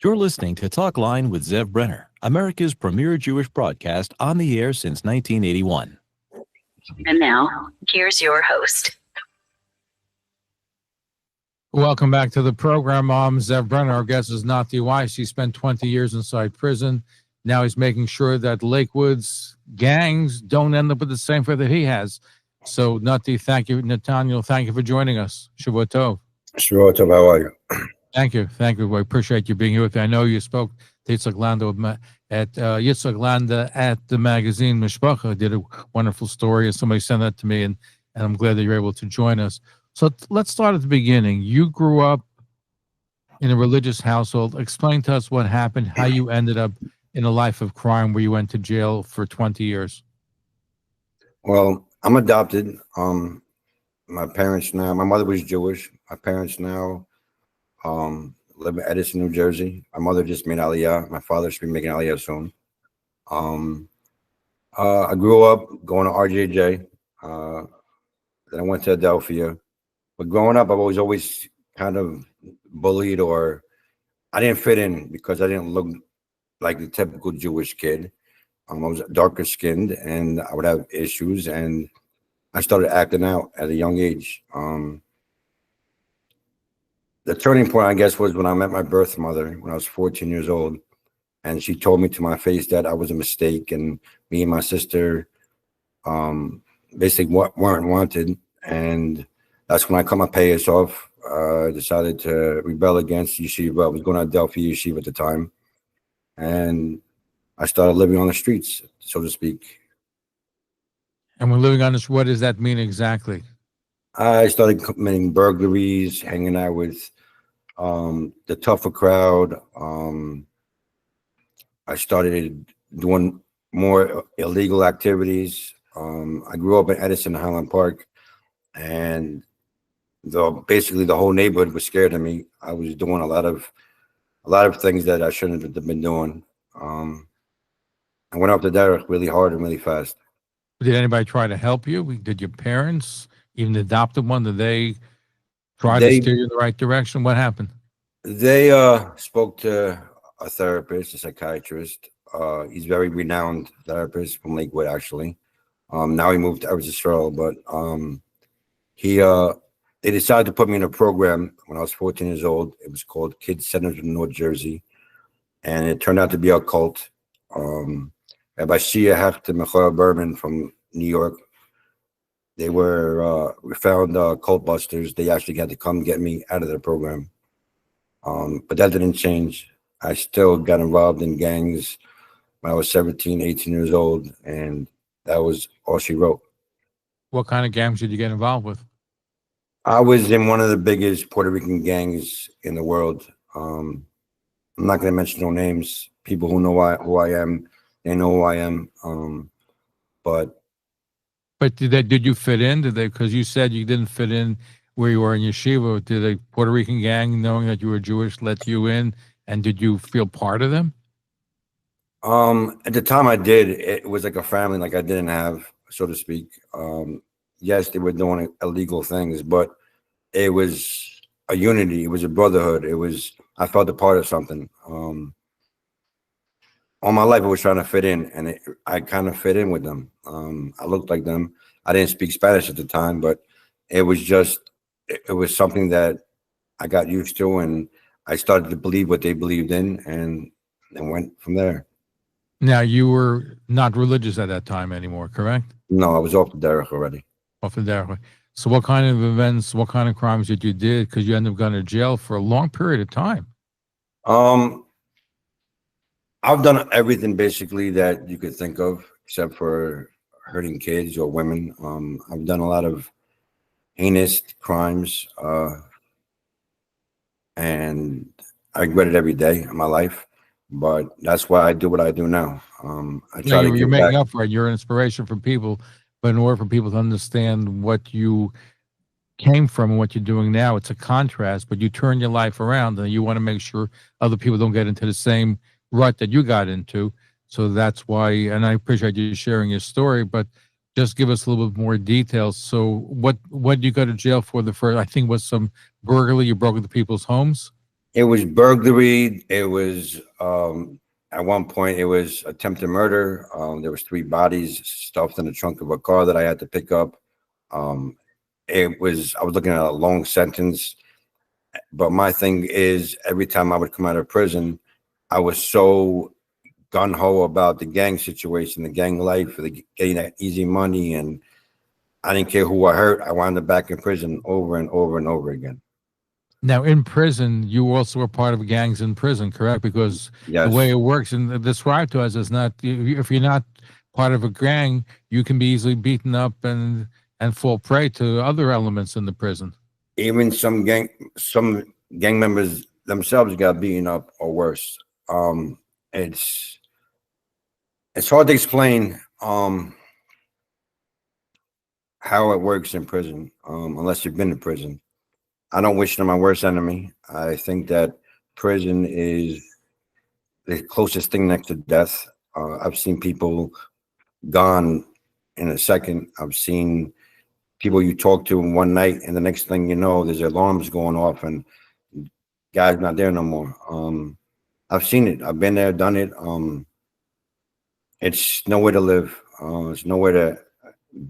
You're listening to Talkline with Zev Brenner, America's premier Jewish broadcast on the air since 1981. And now, here's your host. Welcome back to the program. I'm Zev Brenner. Our guest is Nati Weiss. He spent 20 years inside prison. Now he's making sure that Lakewood's gangs don't end up with the same fate that he has. So, Nati, thank you. Nathaniel, thank you for joining us. Shavua Tov. Shavua Tov, how are you? Thank you. Thank you. We appreciate you being here with me. I know you spoke to Yitzhak Landa at the magazine Mishpacha. Did a wonderful story, and somebody sent that to me, and I'm glad that you're able to join us. So let's start at the beginning. You grew up in a religious household. Explain to us what happened, how you ended up in a life of crime where you went to jail for 20 years. Well, I'm adopted. My parents now, my mother was Jewish. My parents now live in Edison, New Jersey. My mother just made Aliyah. My father should be making Aliyah soon. I grew up going to RJJ. Then I went to Adelphia. But growing up, I was always kind of bullied, or I didn't fit in because I didn't look like the typical Jewish kid. I was darker skinned, and I would have issues, and I started acting out at a young age. The turning point, I guess, was when I met my birth mother when I was 14 years old, and she told me to my face that I was a mistake, and me and my sister basically weren't wanted. And that's when I cut my payas off. Decided to rebel against yeshiva. I was going to Adelphia yeshiva at the time, and I started living on the streets, so to speak. And when living on this, what does that mean exactly? I started committing burglaries, hanging out with the tougher crowd. I started doing more illegal activities. I grew up in Edison, Highland Park, and basically the whole neighborhood was scared of me. I was doing a lot of things that I shouldn't have been doing. I went off the derech really hard and really fast. Did anybody try to help you? Did your parents, even the adopted one, did they try to steer you in the right direction? What happened? They spoke to a therapist, a psychiatrist. He's a very renowned therapist from Lakewood, actually. Now he moved to Eretz Yisrael, but they decided to put me in a program when I was 14 years old. It was called Kids Centers in North Jersey, and it turned out to be a cult. Rabbi Shia Hefter Michael Berman from New York. They we found cult busters. They actually had to come get me out of their program. But that didn't change. I still got involved in gangs when I was 17, 18 years old, and that was all she wrote. What kind of gangs did you get involved with? I was in one of the biggest Puerto Rican gangs in the world. I'm not going to mention no names. People who know who I am, they know who I am. But did you fit in? Did they? Because you said you didn't fit in where you were in yeshiva. Did a Puerto Rican gang, knowing that you were Jewish, let you in? And did you feel part of them? At the time I did, it was like a family like I didn't have, so to speak. Yes, they were doing illegal things, but it was a unity. It was a brotherhood. I felt a part of something. All my life I was trying to fit in, and I kind of fit in with them. I looked like them. I didn't speak Spanish at the time, but it was something that I got used to, and I started to believe what they believed in, and went from there. Now, you were not religious at that time anymore, correct? No, I was off the derech already. Off the derech. So what kind of events, what kind of crimes did you do? Because you ended up going to jail for a long period of time. I've done everything basically that you could think of, except for hurting kids or women. I've done a lot of heinous crimes, and I regret it every day of my life. But that's why I do what I do now. You're making up for it. You're an inspiration for people, but in order for people to understand what you came from and what you're doing now, it's a contrast. But you turn your life around, and you want to make sure other people don't get into the same rut that you got into. So that's why, and I appreciate you sharing your story, but just give us a little bit more details. So what did you go to jail for? The first, I think, was some burglary. You broke into people's homes. It was burglary. It was at one point it was attempted murder. There was 3 bodies stuffed in the trunk of a car that I had to pick up. I was looking at a long sentence, but my thing is every time I would come out of prison, I was so gung ho about the gang situation, the gang life, getting that easy money, and I didn't care who I hurt. I wound up back in prison over and over and over again. Now, in prison, you also were part of gangs in prison, correct? Because Yes. the way it works and described to us is not, if you're not part of a gang, you can be easily beaten up and fall prey to other elements in the prison. Even some gang members themselves got beaten up or worse. It's hard to explain how it works in prison unless you've been to prison. I don't wish them my worst enemy. I think that prison is the closest thing next to death. I've seen people gone in a second. I've seen people you talk to in one night, and the next thing you know, there's alarms going off, and guy's not there no more. I've seen it. I've been there, done it. It's nowhere to live. It's nowhere to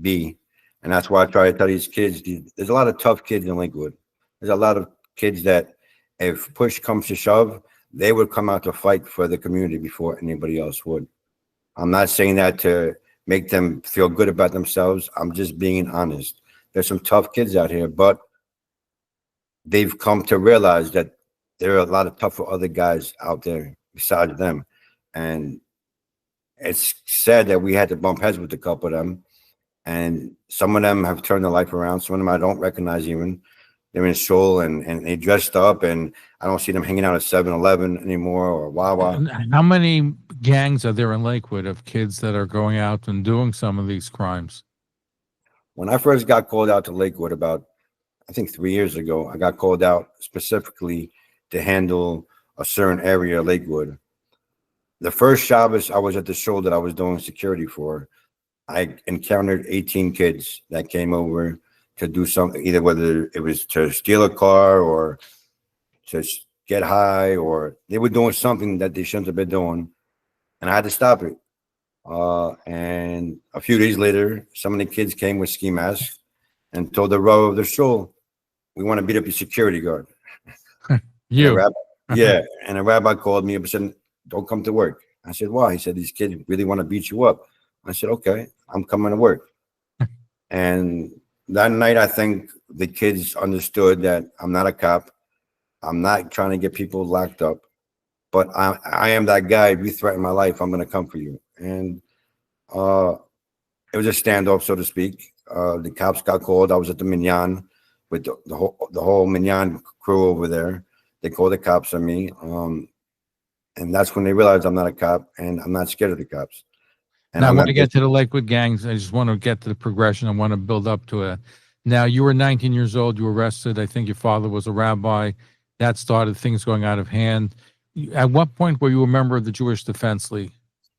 be, and that's why I try to tell these kids. There's a lot of tough kids in Lakewood. There's a lot of kids that, if push comes to shove, they would come out to fight for the community before anybody else would. I'm not saying that to make them feel good about themselves. I'm just being honest. There's some tough kids out here, but they've come to realize that there are a lot of tougher other guys out there besides them. And it's sad that we had to bump heads with a couple of them. And some of them have turned their life around. Some of them I don't recognize even. They're in Shoal and they dressed up, and I don't see them hanging out at 7-Eleven anymore or Wawa. How many gangs are there in Lakewood of kids that are going out and doing some of these crimes? When I first got called out to Lakewood about, I think 3 years ago, I got called out specifically to handle a certain area of Lakewood. The first Shabbos I was at the show that I was doing security for, I encountered 18 kids that came over to do something, either whether it was to steal a car or to get high, or they were doing something that they shouldn't have been doing, and I had to stop it. And a few days later, some of the kids came with ski masks and told the row of the show, "We want to beat up your security guard." You? Yeah, and a rabbi called me up and said, "Don't come to work." I said, "Why?" He said, "These kids really want to beat you up." I said, "Okay, I'm coming to work." And that night, I think the kids understood that I'm not a cop. I'm not trying to get people locked up, but I am that guy. If you threaten my life, I'm going to come for you. And it was a standoff, so to speak. The cops got called. I was at the Minyan with the whole Minyan crew over there. They called the cops on me. And that's when they realized I'm not a cop and I'm not scared of the cops. And now, I want to get to the Lakewood gangs. I just want to get to the progression. I want to build up to it. Now, you were 19 years old. You were arrested. I think your father was a rabbi. That started things going out of hand. At what point were you a member of the Jewish Defense League?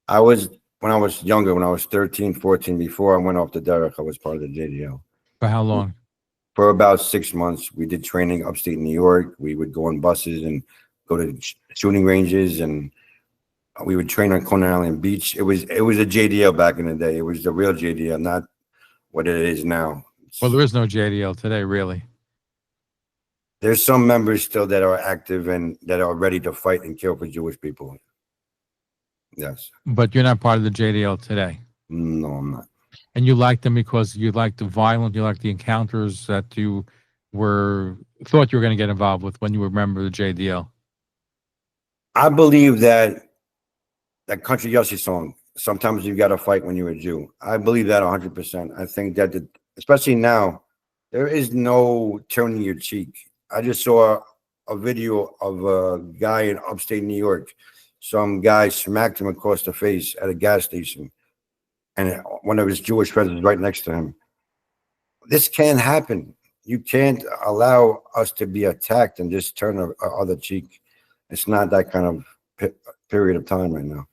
When I was younger, when I was 13, 14, before I went off the derech, I was part of the JDL. For how long? For about 6 months. We did training upstate New York. We would go on buses and go to shooting ranges, and we would train on Coney Island Beach. It was a JDL back in the day. It was the real JDL, not what it is now. Well, there is no JDL today, really. There's some members still that are active and that are ready to fight and kill for Jewish people. Yes. But you're not part of the JDL today. No, I'm not. And you liked them because you liked the violent, you liked the encounters that you thought you were going to get involved with when you were a member of the JDL. I believe that Country Yossi song, sometimes you got to fight when you're a Jew. I believe that 100%. I think that, especially now, there is no turning your cheek. I just saw a video of a guy in upstate New York. Some guy smacked him across the face at a gas station, and one of his Jewish friends was right next to him. This can't happen. You can't allow us to be attacked and just turn our other cheek. It's not that kind of period of time right now.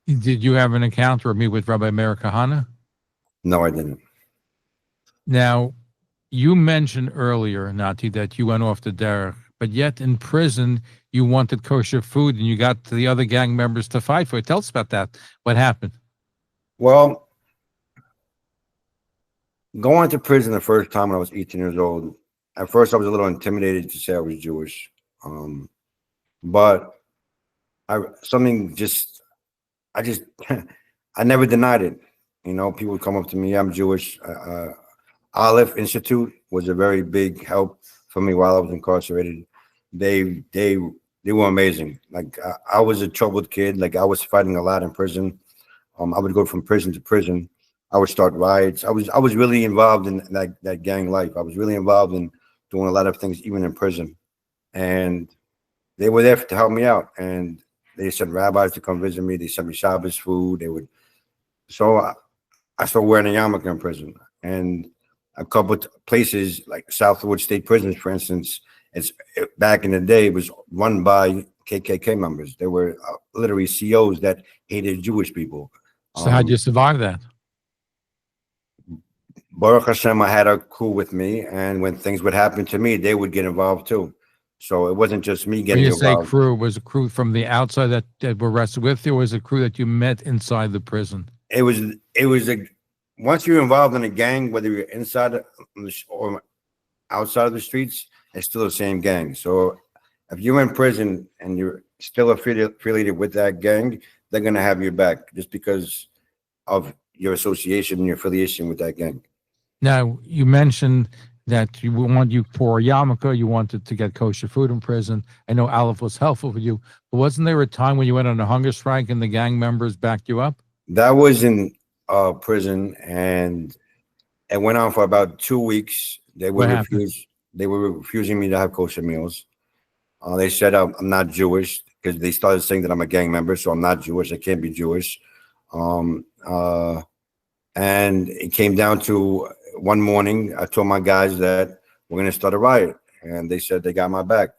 Did you have an encounter or meet with Rabbi Meir Kahana? No, I didn't. Now, you mentioned earlier, Nati, that you went off the derech but yet in prison you wanted kosher food and you got the other gang members to fight for it. Tell us about that. What happened? Well, going to prison the first time when I was 18 years old, at first I was a little intimidated to say I was Jewish. But something just, I just, I never denied it. You know, people would come up to me, I'm Jewish. Aleph Institute was a very big help for me while I was incarcerated. They were amazing. Like I was a troubled kid. Like I was fighting a lot in prison. I would go from prison to prison. I would start riots. I was really involved in that gang life. I was really involved in doing a lot of things, even in prison. And they were there to help me out. And they sent rabbis to come visit me. They sent me Shabbos food. So I started wearing a yarmulke in prison. And a couple of places like Southwood State Prisons, for instance, back in the day, it was run by KKK members. They were literally COs that hated Jewish people. So how'd you survive that? Baruch Hashem, I had a crew with me, and when things would happen to me, they would get involved too. So it wasn't just me getting involved. When you say crew, was a crew from the outside that were arrested with you, or was it a crew that you met inside the prison? It was once you're involved in a gang, whether you're inside or outside of the streets, it's still the same gang. So if you're in prison and you're still affiliated with that gang, they're gonna have your back just because of your association and your affiliation with that gang. Now, you mentioned that you for a yarmulke, you wanted to get kosher food in prison. I know Aleph was helpful for you, but wasn't there a time when you went on a hunger strike and the gang members backed you up? That was in prison, and it went on for about 2 weeks. They were refusing me to have kosher meals. They said I'm not Jewish because they started saying that I'm a gang member, so I'm not Jewish. I can't be Jewish. And it came down to one morning, I told my guys that we're going to start a riot, and they said they got my back.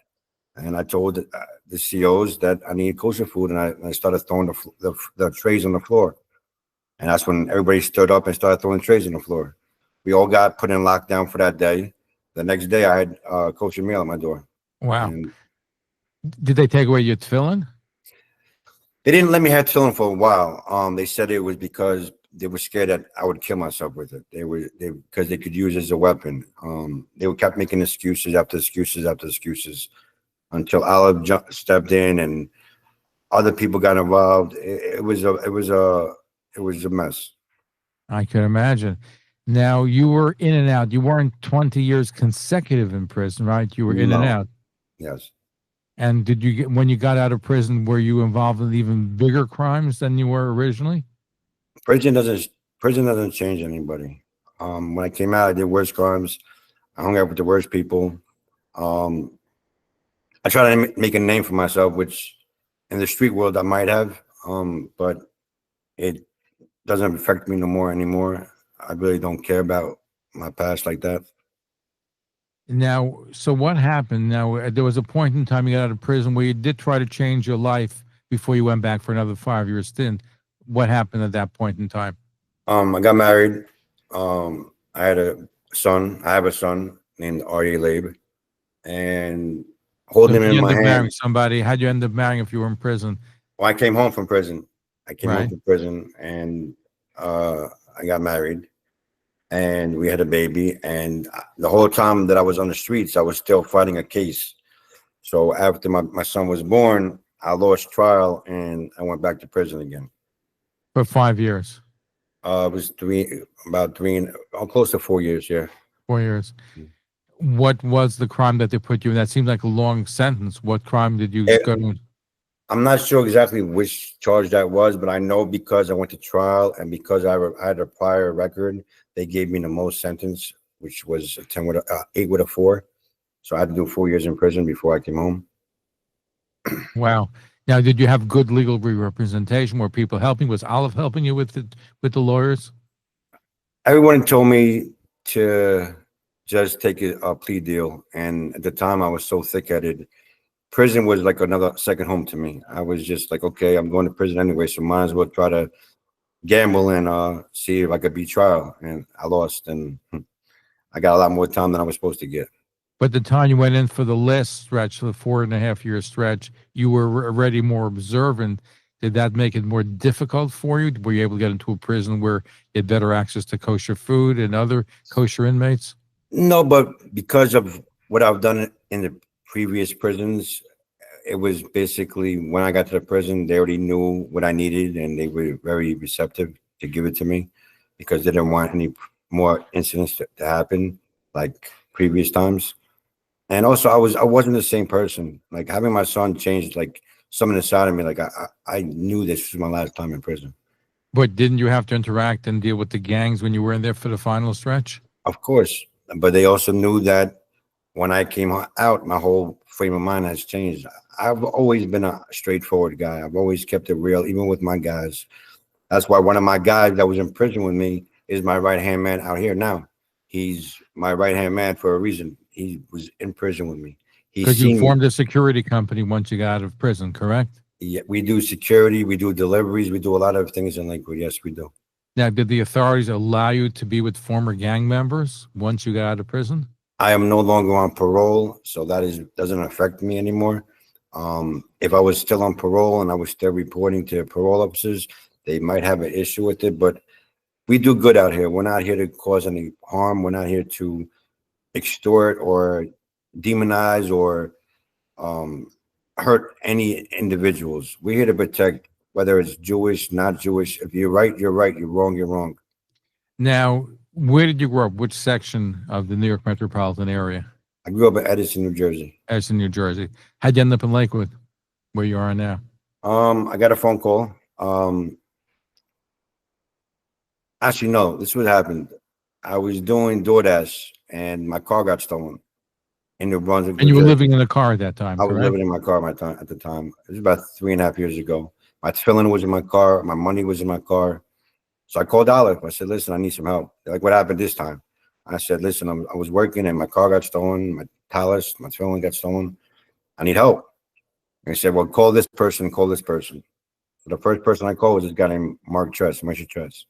And I told the COs that I need kosher food, and I started throwing the trays on the floor. And that's when everybody stood up and started throwing trays on the floor. We all got put in lockdown for that day. The next day, I had kosher meal at my door. Wow. And did they take away your tefillin? they didn't let me have tefillin for a while. They said it was because they were scared that I would kill myself with it. Because they could use it as a weapon. They kept making excuses after excuses after excuses until Aleph stepped in and other people got involved. It was a mess. I can imagine. Now, you were in and out. You weren't 20 years consecutive in prison, right? You were in and out. Yes. And when you got out of prison, were you involved in even bigger crimes than you were originally? Prison doesn't change anybody. When I came out, I did worse crimes. I hung out with the worst people. I tried to make a name for myself, which in the street world I might have, but it doesn't affect me no more anymore. I really don't care about my past like that. Now, so what happened? Now, there was a point in time you got out of prison where you did try to change your life before you went back for another 5-year stint. What happened at that point in time? I got married. I had a son. I have a son named Arya Labe, and holding him in my hand. Marrying somebody. How'd you end up marrying if you were in prison? Well, I came home from prison. And I got married, and we had a baby. And the whole time that I was on the streets, I was still fighting a case. So after my son was born, I lost trial, and I went back to prison again. For 5 years. It was close to 4 years, yeah. 4 years. What was the crime that they put you in? That seems like a long sentence. What crime did you go to? I'm not sure exactly which charge that was, but I know because I went to trial and because I had a prior record, they gave me the most sentence, which was 8 with a 4. So I had to do 4 years in prison before I came home. Wow. Now, did you have good legal representation? Were people helping? Was Aleph helping you with the lawyers? Everyone told me to just take a plea deal. And at the time I was so thick-headed, prison was like another second home to me. I was just like, okay, I'm going to prison anyway, so might as well try to gamble and see if I could beat trial. And I lost, and I got a lot more time than I was supposed to get. But the time you went in for the last stretch, the 4.5 year stretch, you were already more observant. Did that make it more difficult for you? Were you able to get into a prison where you had better access to kosher food and other kosher inmates? No, but because of what I've done in the previous prisons, it was basically when I got to the prison, they already knew what I needed and they were very receptive to give it to me because they didn't want any more incidents to happen like previous times. And also I wasn't the same person. Like having my son changed like something inside of me. Like I knew this was my last time in prison. But didn't you have to interact and deal with the gangs when you were in there for the final stretch? Of course. But they also knew that when I came out, my whole frame of mind has changed. I've always been a straightforward guy. I've always kept it real, even with my guys. That's why one of my guys that was in prison with me is my right-hand man out here now. He's my right-hand man for a reason. He was in prison with me. He's Because you seen me. formed a security company once you got out of prison, correct? Yeah, we do security, we do deliveries, we do a lot of things in Lakewood. Yes, we do. Now, did the authorities allow you to be with former gang members once you got out of prison? I am no longer on parole, so doesn't affect me anymore. If I was still on parole and I was still reporting to parole officers, they might have an issue with it. But we do good out here. We're not here to cause any harm. We're not here to extort or demonize or hurt any individuals. We're here to protect, whether it's Jewish, not Jewish. If you're right, you're right. You're wrong, you're wrong. Now, where did you grow up? Which section of the New York metropolitan area? I grew up in Edison, New Jersey. Edison, New Jersey. How'd you end up in Lakewood, where you are now? I got a phone call. Actually, no, this is what happened. I was doing DoorDash and my car got stolen in New Brunswick. And you New were Jersey. living in a car at that time, I was correct? living in my car at the time. It was about 3.5 years ago. My tefillin was in my car. My money was in my car. So I called Olive. I said, listen, I need some help. They're like, what happened this time? I said, listen, I was working and my car got stolen. My talus, my tefillin got stolen. I need help. And he said, well, call this person, call this person. So the first person I called was this guy named Mark Tress, Moshe Tress.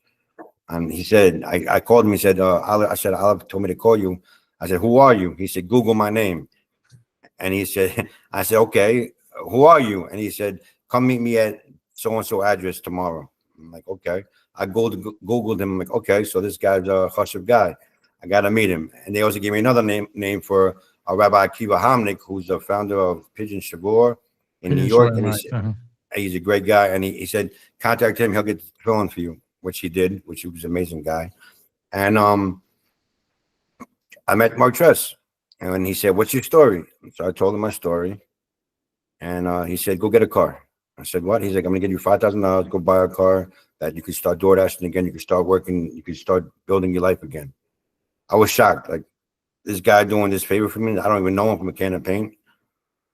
And he said, I called him. He said, Olive told me to call you. I said, who are you? He said, Google my name. And he said, I said, okay, who are you? And he said, come meet me at so-and-so address tomorrow. I'm like, okay. I Googled him. I'm like, okay, so this guy's a chashuv guy. I got to meet him. And they also gave me another name for Rabbi Akiva Hamnik, who's the founder of Pigeon Shabor in New York. And he's a great guy. And he said, contact him. He'll get the tefillin for you, which he did, which he was an amazing guy. And I met Mark Tress. And he said, what's your story? So I told him my story. And he said, go get a car. I said, what? He's like, I'm going to give you $5,000. Go buy a car that you can start door dashing again. You can start working. You can start building your life again. I was shocked. Like, this guy doing this favor for me. I don't even know him from a can of paint.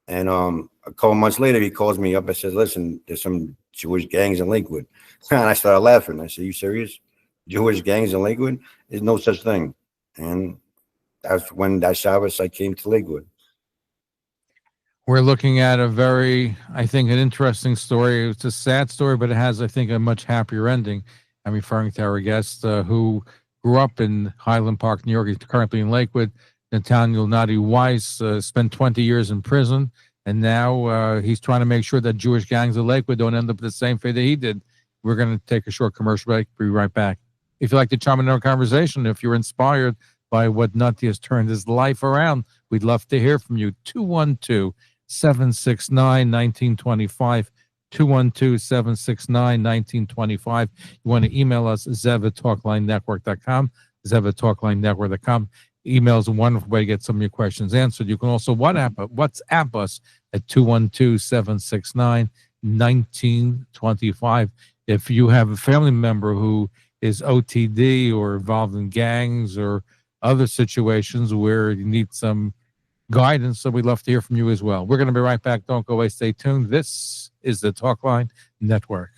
And a couple months later, he calls me up and says, listen, there's some Jewish gangs in Lakewood. And I started laughing. I said, you serious? Jewish gangs in Lakewood? There's no such thing. And that's when that Shabbos I came to Lakewood. We're looking at a very, I think, an interesting story. It's a sad story, but it has, I think, a much happier ending. I'm referring to our guest who grew up in Highland Park, New York. He's currently in Lakewood. Nathaniel Nati Weiss spent 20 years in prison, and now he's trying to make sure that Jewish gangs of Lakewood don't end up with the same fate that he did. We're going to take a short commercial break. Be right back. If you'd like to chime in our conversation, if you're inspired by what Nati has turned his life around, we'd love to hear from you. 212-769-1925. 212-769-1925. You want to email us, zev@talklinenetwork.com, zev@talklinenetwork.com. Email is a wonderful way to get some of your questions answered. You can also WhatsApp us at 212-769-1925. If you have a family member who is OTD or involved in gangs or other situations where you need some guidance, so we'd love to hear from you as well. We're going to be right back. Don't go away. Stay tuned. This is the Talkline Network.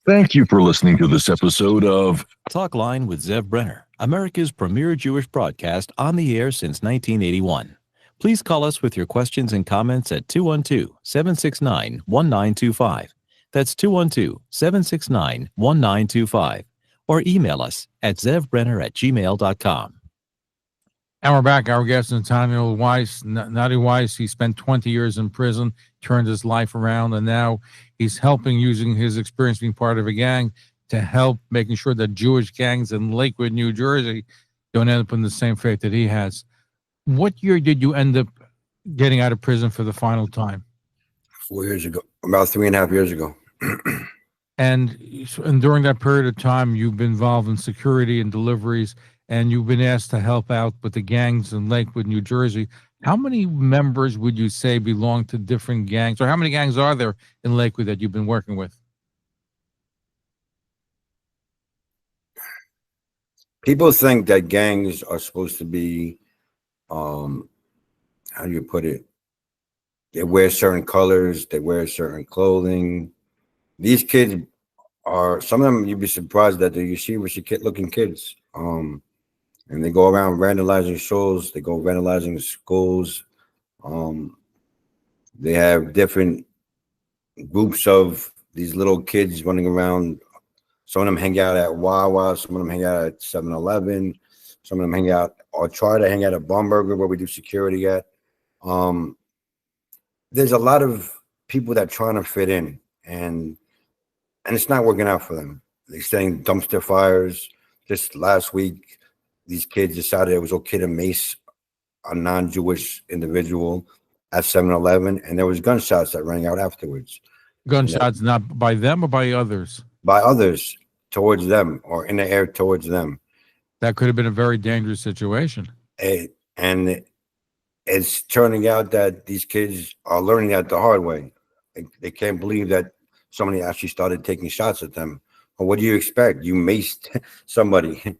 Thank you for listening to this episode of Talkline with Zev Brenner, America's premier Jewish broadcast, on the air since 1981. Please call us with your questions and comments at 212-769-1925. That's 212-769-1925. Or email us at zevbrenner@gmail.com. And we're back. Our guest, Nati Weiss. Nati Weiss, he spent 20 years in prison, turned his life around, and now he's helping, using his experience being part of a gang, to help making sure that Jewish gangs in Lakewood, New Jersey, don't end up in the same fate that he has. What year did you end up getting out of prison for the final time? 4 years ago, about 3.5 years ago. And during that period of time, you've been involved in security and deliveries, and you've been asked to help out with the gangs in Lakewood, New Jersey. How many members would you say belong to different gangs, or how many gangs are there in Lakewood that you've been working with? People think that gangs are supposed to be, how do you put it? They wear certain colors, they wear certain clothing. These kids are, some of them, you'd be surprised that they're yeshiva looking kids. And they go around vandalizing shows, they go vandalizing schools. They have different groups of these little kids running around. Some of them hang out at Wawa, some of them hang out at 7-Eleven, some of them hang out or try to hang out at Bumburger, where we do security at. There's a lot of people that trying to fit in, and it's not working out for them. They're setting dumpster fires. Just last week, these kids decided it was okay to mace a non-Jewish individual at 7-Eleven, and there was gunshots that rang out afterwards. Gunshots not by them or by others? By others towards them, or in the air towards them. That could have been a very dangerous situation. And it's turning out that these kids are learning that the hard way. They can't believe that somebody actually started taking shots at them. Well, what do you expect? You maced somebody.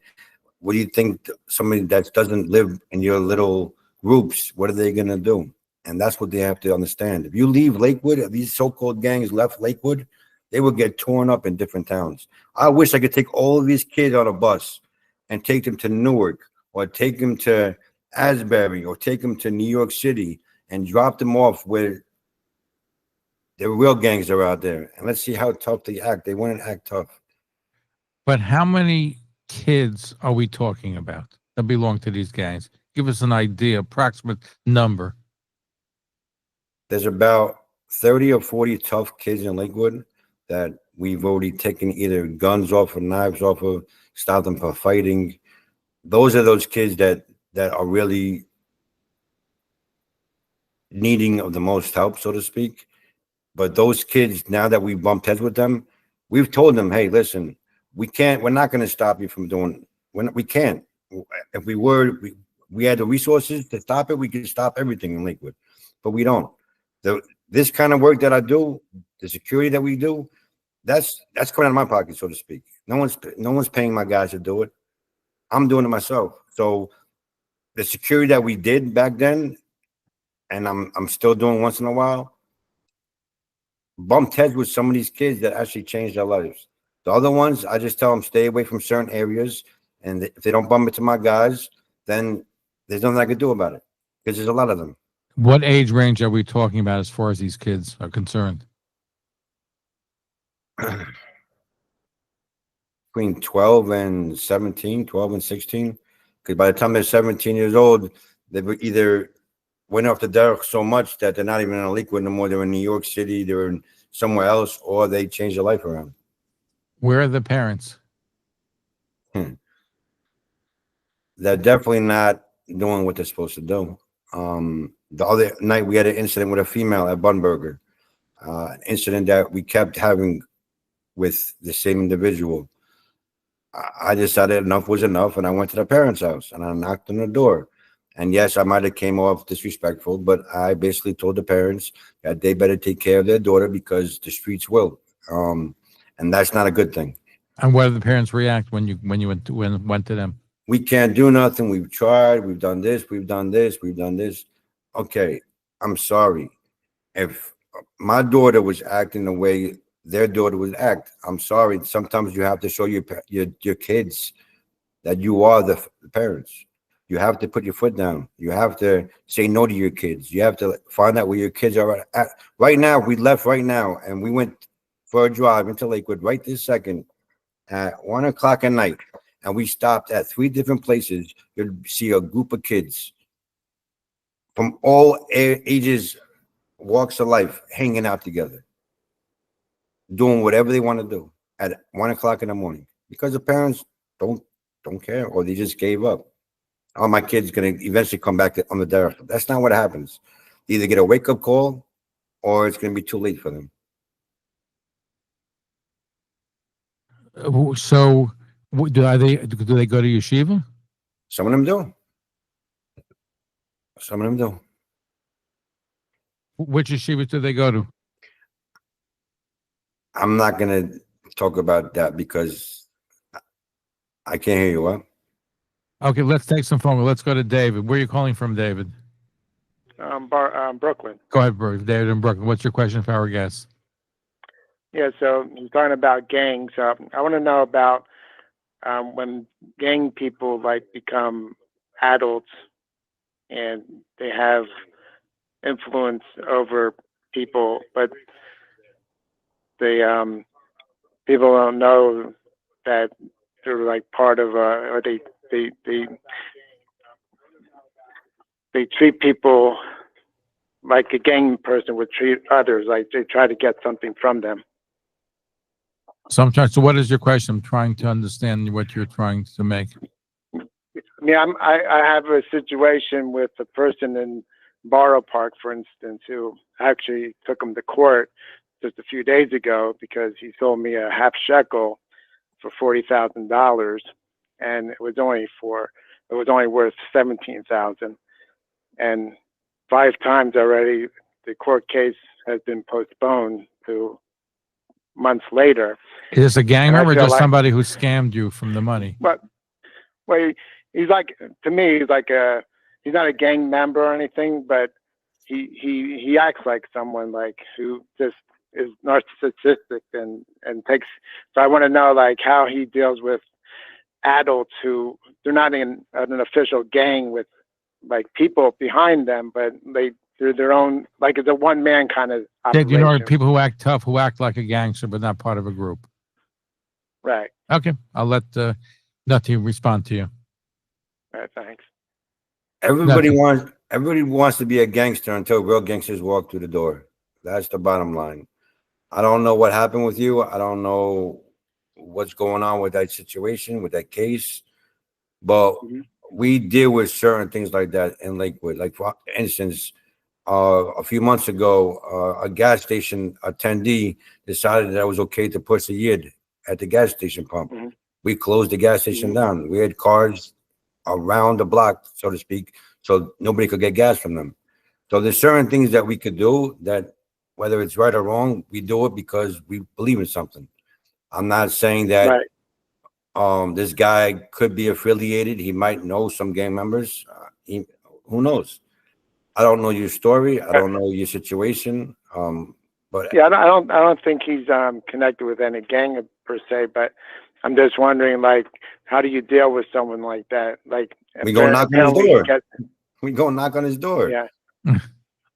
What do you think? Somebody that doesn't live in your little groups, what are they going to do? And that's what they have to understand. If you leave Lakewood, if these so-called gangs left Lakewood, they would get torn up in different towns. I wish I could take all of these kids on a bus and take them to Newark, or take them to Asbury, or take them to New York City and drop them off where the real gangs are out there. And let's see how tough they act. They want to act tough. But how many kids are we talking about that belong to these gangs? Give us an idea, approximate number. There's about 30 or 40 tough kids in Lakewood that we've already taken either guns off or knives off of, stopped them from fighting. Those are those kids that are really needing of the most help, so to speak. But those kids, now that we bumped heads with them, we've told them, hey, listen, we're not going to stop you from doing, we can't. If we had the resources to stop it, we could stop everything in Lakewood, but we don't. This kind of work that I do, the security that we do, that's coming out of my pocket, so to speak. No one's paying my guys to do it. I'm doing it myself. So the security that we did back then, and I'm still doing once in a while, bumped heads with some of these kids that actually changed their lives. The other ones, I just tell them stay away from certain areas, and if they don't bump into my guys, then there's nothing I could do about it, because there's a lot of them. What age range are we talking about as far as these kids are concerned? Between 12 and 17, 12 and 16. Because by the time they're 17 years old, they've either went off the derech so much that they're not even in Lakewood no more. They're in New York City, they're in somewhere else, or they change their life around. Where are the parents? They're definitely not doing what they're supposed to do. The other night, we had an incident with a female at Bunburger, an incident that we kept having with the same individual. I decided enough was enough, and I went to the parents' house, and I knocked on the door. And yes, I might have came off disrespectful, but I basically told the parents that they better take care of their daughter because the streets will. And that's not a good thing. And what did the parents react when you went to them? We can't do nothing. We've tried. We've done this. We've done this. We've done this. Okay, I'm sorry. If my daughter was acting the way their daughter would act. I'm sorry. Sometimes you have to show your kids that you are the parents. You have to put your foot down. You have to say no to your kids. You have to find out where your kids are at. Right now, we left right now, and we went for a drive into Lakewood right this second at 1 o'clock at night, and we stopped at 3 different places. You'll see a group of kids from all ages, walks of life, hanging out together, doing whatever they want to do at 1 o'clock in the morning because the parents don't care, or they just gave up. Oh, my kid's going to eventually come back on the direction. That's not what happens. They either get a wake-up call or it's going to be too late for them. So do they go to yeshiva? Some of them do. Some of them do. Which yeshivas do they go to? I'm not going to talk about that because I can't hear you. What? Okay, let's take some phone. Let's go to David. Where are you calling from, David? Brooklyn. Go ahead, David in Brooklyn. What's your question for our guests? Yeah, so you're talking about gangs. I want to know about when gang people like become adults and they have influence over people, but they people don't know that they're like part of or they treat people like a gang person would treat others, like they try to get something from them. Sometimes. So what is your question? I'm trying to understand what you're trying to make. I mean, I have a situation with a person in Borough Park, for instance, who actually took him to court just a few days ago because he sold me a half shekel for $40,000, and it was only worth $17,000. And 5 times already, the court case has been postponed to months later. Is this a gang member or just like somebody who scammed you from the money? But well, he's like, to me, he's like he's not a gang member or anything, but he acts like someone like who just is narcissistic and takes. So I want to know like how he deals with adults who they're not in an official gang with like people behind them, but they're their own, like it's a one-man kind of operation. You know, people who act tough, who act like a gangster, but not part of a group. Right. Okay, I'll let Nati respond to you. All right, thanks. Everybody wants to be a gangster until real gangsters walk through the door. That's the bottom line. I don't know what happened with you. I don't know what's going on with that situation, with that case, but we deal with certain things like that in Lakewood. Like, for instance, a few months ago, a gas station attendee decided that it was okay to push a yid at the gas station pump. We closed the gas station down. We had cars around the block, so to speak, so nobody could get gas from them. So there's certain things that we could do that, whether it's right or wrong, we do it because we believe in something. I'm not saying that this guy could be affiliated. He might know some gang members. Who knows? I don't know your story. I don't know your situation. But yeah, I don't think he's connected with any gang per se. But I'm just wondering, like, how do you deal with someone like that? Like, we go knock on his door. We go knock on his door. Yeah.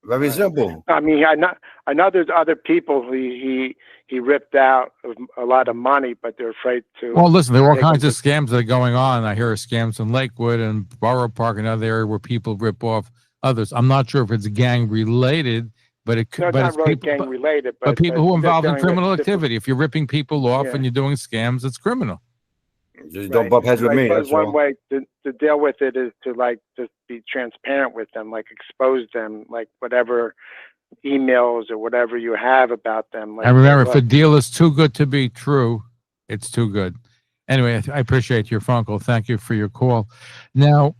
Very simple. I mean, I know there's other people who he ripped out a lot of money, but they're afraid to. Well, listen, there are all kinds of scams that are going on. I hear of scams in Lakewood and Borough Park and other area where people rip off others. I'm not sure if it's gang related, but it could. No, but it's it's not really people, gang related. but people who are involved in criminal with activity. If you're ripping people off and you're doing scams, it's criminal. Just don't bump heads with me. That's one way to deal with it is to like just be transparent with them, like expose them, like whatever emails or whatever you have about them. Like, and remember, if a deal is too good to be true, it's too good. Anyway, I appreciate your phone call. Thank you for your call. Now,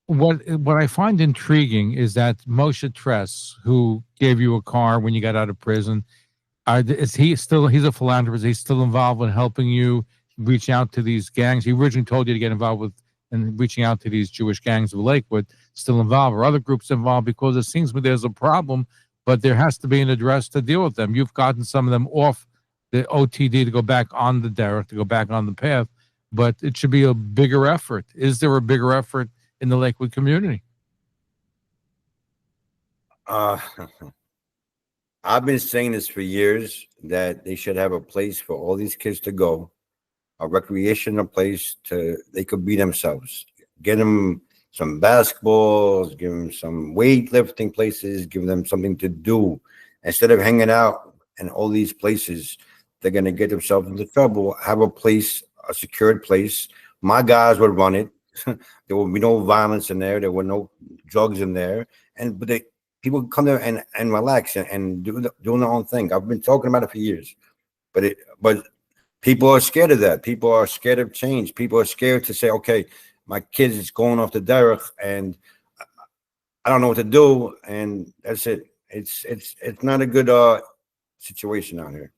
what I find intriguing is that Moshe Tress, who gave you a car when you got out of prison, he's a philanthropist. He's still involved in helping you reach out to these gangs. He originally told you to get involved with and reaching out to these Jewish gangs of Lakewood. Still involved, or other groups involved, because it seems like there's a problem, but there has to be an address to deal with them. You've gotten some of them off the OTD to go back on the derech, to go back on the path, but it should be a bigger effort. Is there a bigger effort in the Lakewood community? I've been saying this for years, that they should have a place for all these kids to go, a recreational place they could be themselves. Get them some basketballs, give them some weightlifting places, give them something to do. Instead of hanging out in all these places, they're going to get themselves into trouble. Have a place, a secured place. My guys would run it. There would be no violence in there. There were no drugs in there. But people come there and relax and doing their own thing. I've been talking about it for years. But people are scared of that. People are scared of change. People are scared to say, okay, my kid is going off the derech and I don't know what to do. And that's it. It's not a good situation out here.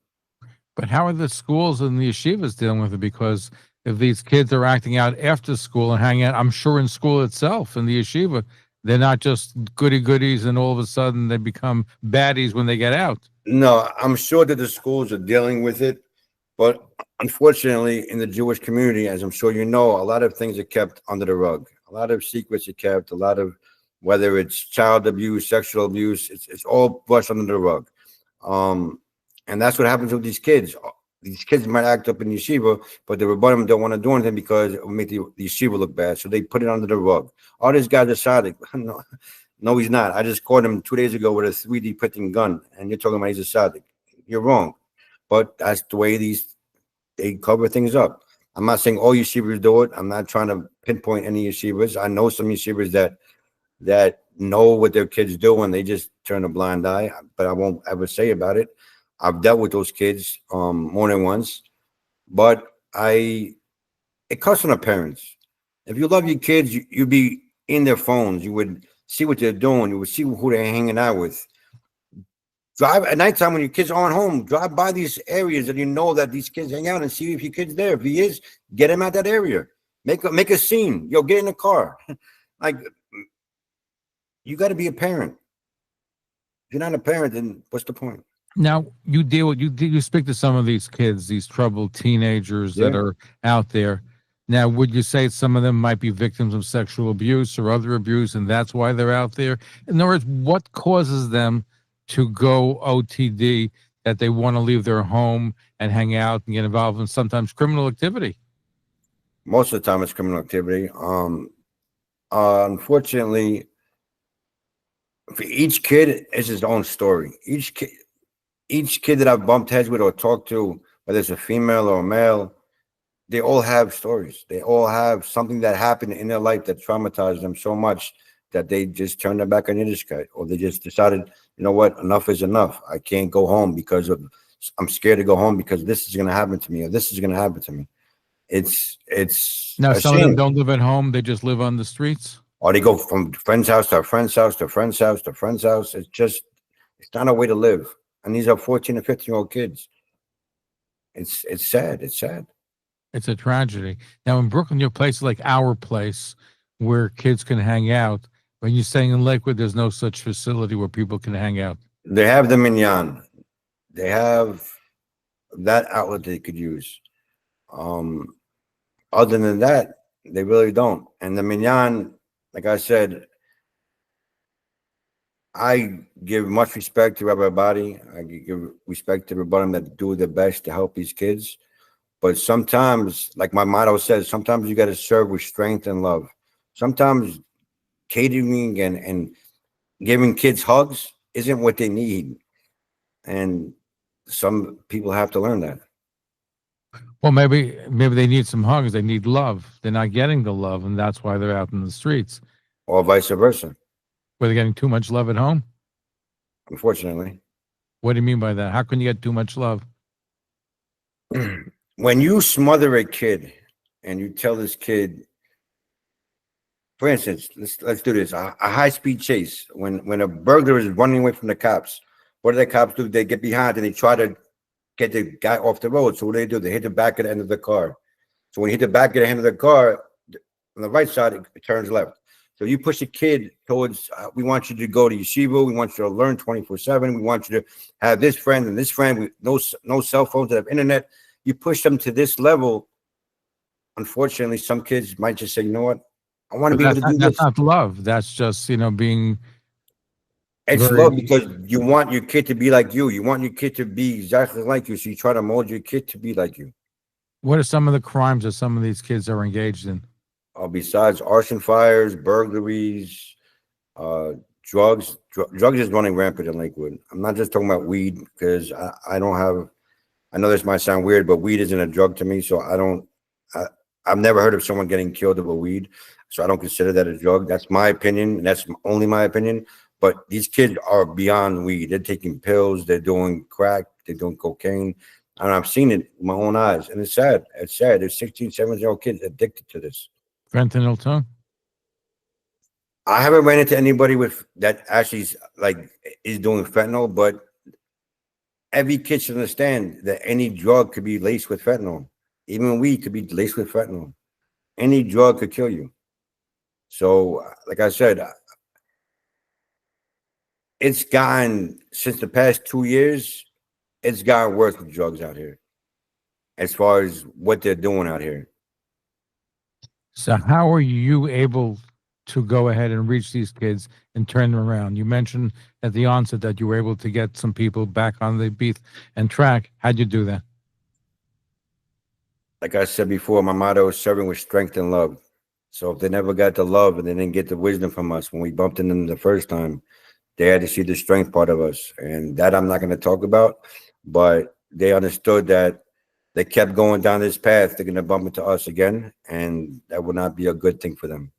But how are the schools and the yeshivas dealing with it? Because if these kids are acting out after school and hanging out, I'm sure in school itself, in the yeshiva, they're not just goodies and all of a sudden they become baddies when they get out. No, I'm sure that the schools are dealing with it. But unfortunately, in the Jewish community, as I'm sure you know, a lot of things are kept under the rug. A lot of secrets are kept. A lot of, whether it's child abuse, sexual abuse, it's all brushed under the rug. And that's what happens with these kids. These kids might act up in yeshiva, but the Rebbeim don't want to do anything because it will make the yeshiva look bad. So they put it under the rug. All these guys are saddik. No, he's not. I just caught him 2 days ago with a 3D printing gun, and you're talking about he's a saddik. You're wrong. But that's the way they cover things up. I'm not saying all yeshivas do it. I'm not trying to pinpoint any yeshivas. I know some yeshivas that know what their kids do and they just turn a blind eye, but I won't ever say about it. I've dealt with those kids more than once, but it costs on the parents. If you love your kids, you'd be in their phones. You would see what they're doing. You would see who they're hanging out with. Drive at nighttime when your kids aren't home. Drive by these areas that you know that these kids hang out and see if your kid's there. If he is, get him out that area. Make a scene. Yo, get in the car. Like, you got to be a parent. If you're not a parent, then what's the point? Now, you speak to some of these kids, these troubled teenagers that are out there. Now, would you say some of them might be victims of sexual abuse or other abuse, and that's why they're out there? In other words, what causes them to go OTD, that they want to leave their home and hang out and get involved in sometimes criminal activity? Most of the time it's criminal activity. Unfortunately, for each kid is his own story. Each kid that I've bumped heads with or talked to, whether it's a female or a male, they all have stories. They all have something that happened in their life that traumatized them so much that they just turned their back on Yiddishkeit, or they just decided, you know what, enough is enough. I can't go home because I'm scared to go home because this is going to happen to me, or this is going to happen to me. It's now some of them don't live at home; they just live on the streets, or they go from friend's house to a friend's house to a friend's house to a friend's house. It's not a way to live. And these are 14 and 15-year-old kids. It's sad. It's sad. It's a tragedy. Now in Brooklyn, you have places like Our Place where kids can hang out. When you're saying in Lakewood, there's no such facility where people can hang out. They have the minyan. They have that outlet they could use. Other than that, they really don't. And the minyan, like I said, I give much respect to everybody. I give respect to everybody that do their best to help these kids. But sometimes, like my motto says, sometimes you got to serve with strength and love. Sometimes catering and giving kids hugs isn't what they need. And some people have to learn that. Well, maybe they need some hugs. They need love. They're not getting the love, and that's why they're out in the streets. Or vice versa. Were they getting too much love at home? Unfortunately. What do you mean by that? How can you get too much love? When you smother a kid and you tell this kid, for instance, let's do this, a high-speed chase. When a burglar is running away from the cops, what do the cops do? They get behind and they try to get the guy off the road. So what do? They hit the back of the end of the car. So when you hit the back of the end of the car, on the right side, it turns left. So you push a kid towards, we want you to go to yeshiva, we want you to learn 24/7, we want you to have this friend and this friend, no cell phones that have internet. You push them to this level. Unfortunately, some kids might just say, you know what, I want to be able to do That's this. not love. That's just, being It's very. love because you want your kid to be like you. You want your kid to be exactly like you. So you try to mold your kid to be like you. What are some of the crimes that some of these kids are engaged in? Besides arson fires, burglaries, drugs. Drugs is running rampant in Lakewood. I'm not just talking about weed because I don't have. I know this might sound weird, but weed isn't a drug to me, so I don't. I've never heard of someone getting killed over weed, so I don't consider that a drug. That's my opinion, and that's only my opinion. But these kids are beyond weed. They're taking pills. They're doing crack. They're doing cocaine. And I've seen it with my own eyes. And it's sad. It's sad. There's 16, 17-year-old kids addicted to this. Fentanyl too? I haven't ran into anybody with that actually is doing fentanyl, but every kid should understand that any drug could be laced with fentanyl. Even weed could be laced with fentanyl. Any drug could kill you. So, like I said, it's gotten, since the past 2 years, it's gotten worse with drugs out here as far as what they're doing out here. So how are you able to go ahead and reach these kids and turn them around? You mentioned at the onset that you were able to get some people back on the beat and track. How'd you do that? Like I said before, my motto is serving with strength and love. So if they never got the love and they didn't get the wisdom from us when we bumped into them the first time, they had to see the strength part of us. And that I'm not going to talk about, but they understood that they kept going down this path, they're going to bump into us again, and that would not be a good thing for them.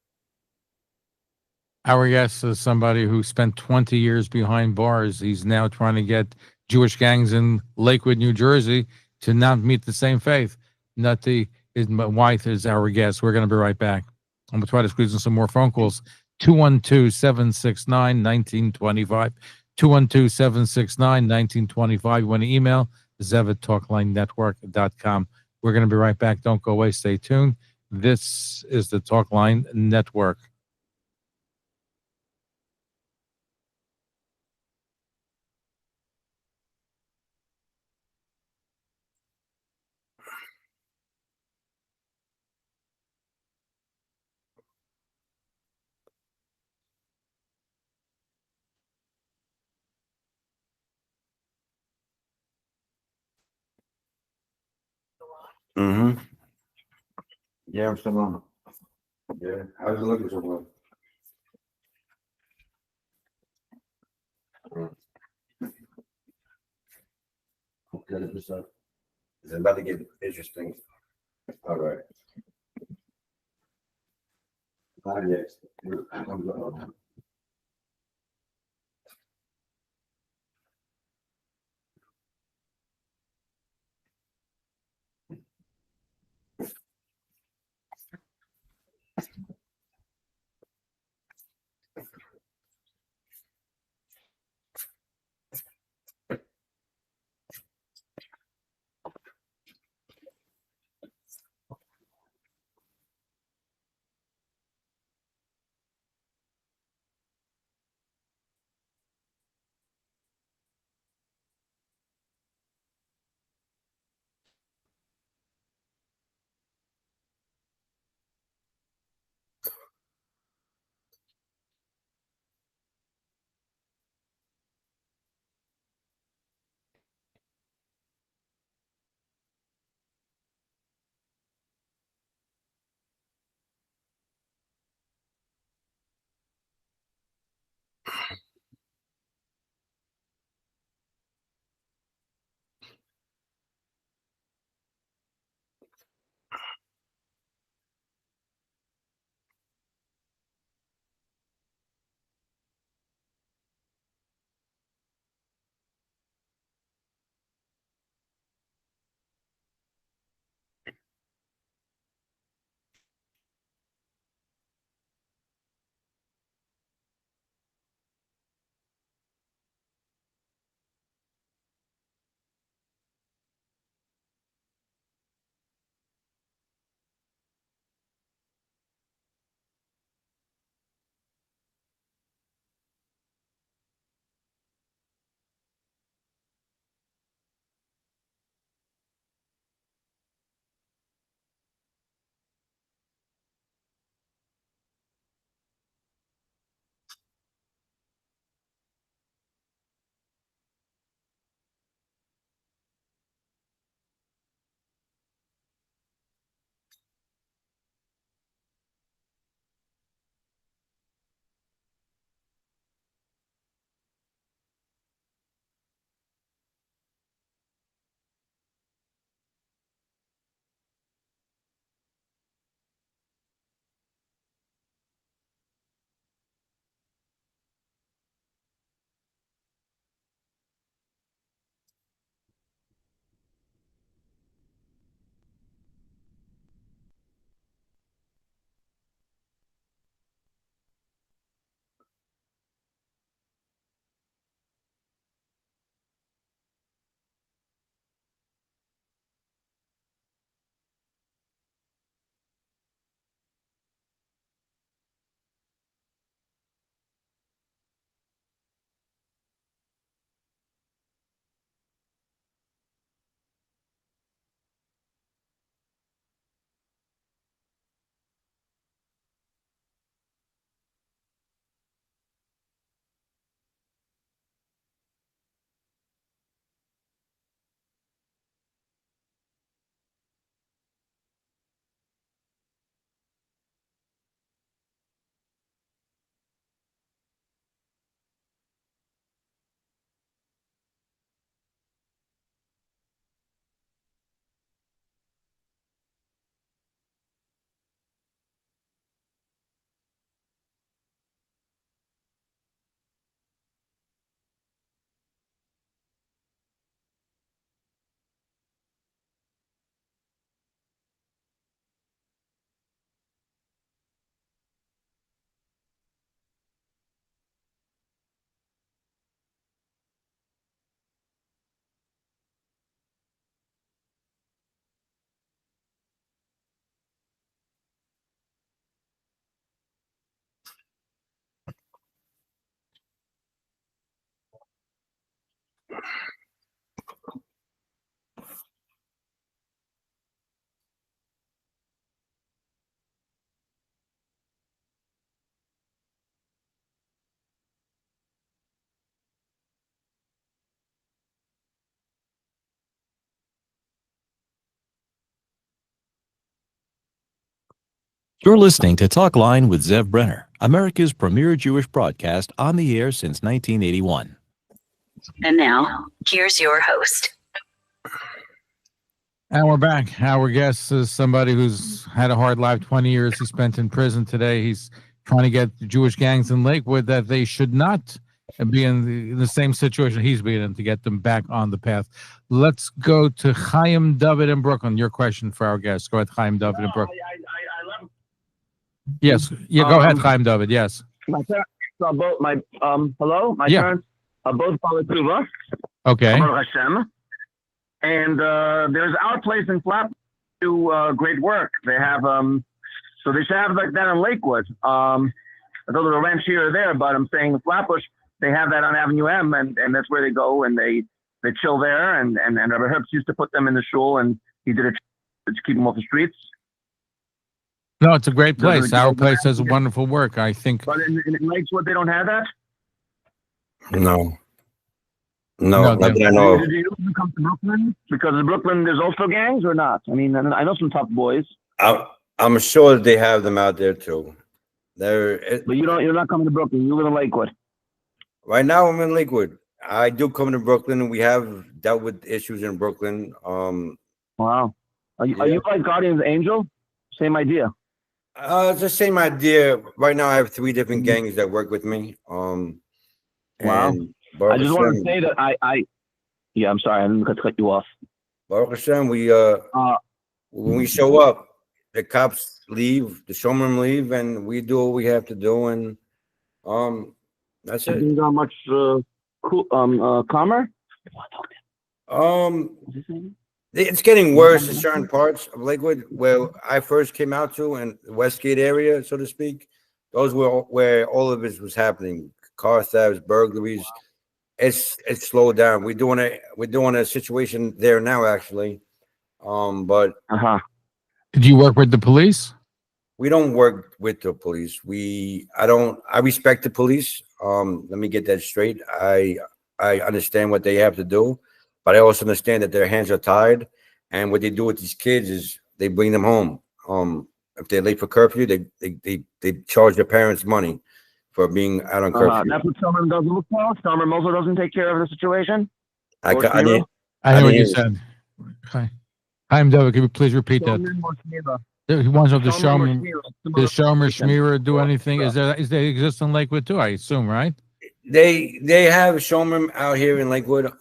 Our guest is somebody who spent 20 years behind bars. He's now trying to get Jewish gangs in Lakewood, New Jersey to not meet the same faith. Nati Weiss is our guest. We're going to be right back. I'm going to try to squeeze in some more phone calls. 212-769-1925. 212-769-1925. You want to email zev@talklinenetwork.com. We're going to be right back. Don't go away. Stay tuned. This is the Talkline Network. Mm-hmm. Yeah, I'm still on. Yeah, how's it looking so far? Okay, it's about to get interesting. All right. Not yet. You're listening to Talkline with Zev Brenner, America's premier Jewish broadcast on the air since 1981. And now, here's your host. And we're back. Our guest is somebody who's had a hard life, 20 years he spent in prison. Today he's trying to get the Jewish gangs in Lakewood that they should not be in the same situation he's been in, to get them back on the path. Let's go to Chaim David in Brooklyn. Your question for our guest. Go ahead, Chaim David in Brooklyn. Yes. Yeah, go ahead, Chaim David. Yes. My parents are both hello. My Yeah. parents are both Palatuva. Okay. Baruch Hashem. And there's our place in Flap do great work. They have so they should have like that in Lakewood. I know there's a ranch here or there, but I'm saying the Flatbush, they have that on Avenue M, and that's where they go and they chill there. And Rabbi Herbst used to put them in the shul, and he did it to keep them off the streets. No, it's a great place. Our place does wonderful work, I think. But in Lakewood, they don't have that? No, No, not that I know of. Did you come to Brooklyn? Because in Brooklyn, there's also gangs or not? I mean, I know some tough boys. I'm sure they have them out there too. But you're not coming to Brooklyn. You live in Lakewood. Right now I'm in Lakewood. I do come to Brooklyn, and we have dealt with issues in Brooklyn. Wow. Are you like Guardian's Angel? Same idea. It's the same idea. Right now I have 3 different gangs that work with me. Wow. Baruch I just want to Hashem, say that yeah, I'm sorry, I didn't cut you off. Baruch Hashem, when we show up, the cops leave, the showmen leave, and we do what we have to do, and that's it. Things are much calmer. It's getting worse in certain parts of Lakewood where I first came out to, and the Westgate area, so to speak. Those were where all of this was happening. Car thefts, burglaries. It's slowed down. We're doing a situation there now, actually. But Did you work with the police? we don't work with the police. I respect the police. Let me get that straight. I understand what they have to do, but I also understand that their hands are tied, and what they do with these kids is they bring them home. If they're late for curfew, they charge their parents money for being out on curfew. That's what Summer doesn't look for. Summer also doesn't take care of the situation. I hear what you said. Okay. Chaim David, could you please repeat that? He wants to show me. Does Shomer Shmira do anything? Is they exist in Lakewood too? I assume, right? They have showmen out here in Lakewood.